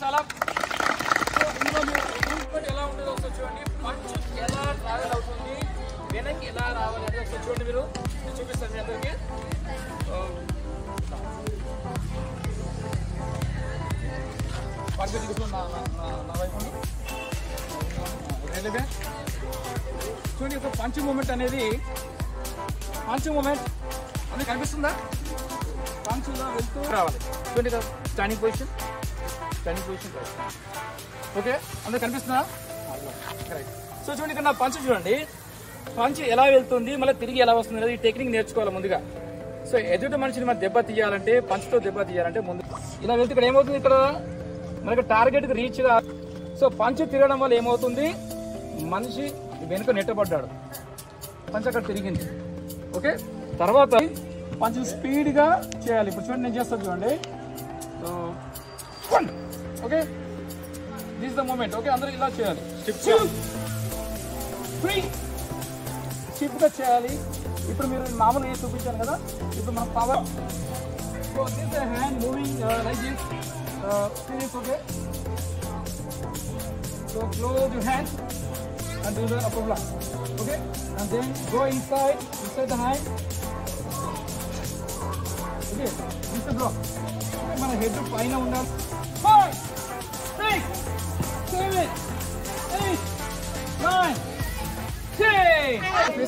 చాలా ఎలా ఉంటుందో ఒకసారి చూడండి. పంచ్ ఎలా ట్రావెల్ అవుతుంది, వెనక్కి ఎలా రావాలి అంటే ఒకసారి చూడండి. మీరు చూపిస్తాను మీ అందరికి. పంచ్ తీసుకుని నా వైపు రైల్వే చూడండి. ఒక పంచ్ మూమెంట్ అనేది కనిపిస్తుందా? పంచ్లో వెళ్తూ రావాలి. చూడండి స్టాండింగ్ పొజిషన్ ఓకే, అందరూ కనిపిస్తుందా? సో చూడండి, ఇక్కడ నా పంచ్ చూడండి. పంచ్ ఎలా వెళ్తుంది, మళ్ళీ తిరిగి ఎలా వస్తుంది అనేది ఈ టెక్నిక్ నేర్చుకోవాలి ముందుగా. సో ఎదుటి మనిషిని మనం దెబ్బ తీయాలంటే, పంచ్తో దెబ్బ తీయాలంటే ముందు ఇలా వెళ్తే ఇక్కడ ఏమవుతుంది, ఇక్కడ మనకి టార్గెట్కి రీచ్ గా. సో పంచ్ తిరగడం వల్ల ఏమవుతుంది, మనిషి వెనుక నెట్టబడ్డాడు, పంచ్ అక్కడ తిరిగింది. ఓకే, తర్వాత పంచ్ స్పీడ్గా చేయాలి. ఇప్పుడు చూడండి, నేను చేస్తాను చూడండి. Okay, this the moment. Okay, అందరూ ఇలా చేయాలి. స్టిప్గా చేయాలి. ఇప్పుడు మీరు మామూలుగా చూపించాను కదా, ఇప్పుడు మనం power. So this hand moving like this. Finish. Okay, so close your hand and do the upper block. Okay, and then go inside the hand. Okay, this is the block. Okay, మన head పైన ఉండాలి. 5 6 7 8 9 10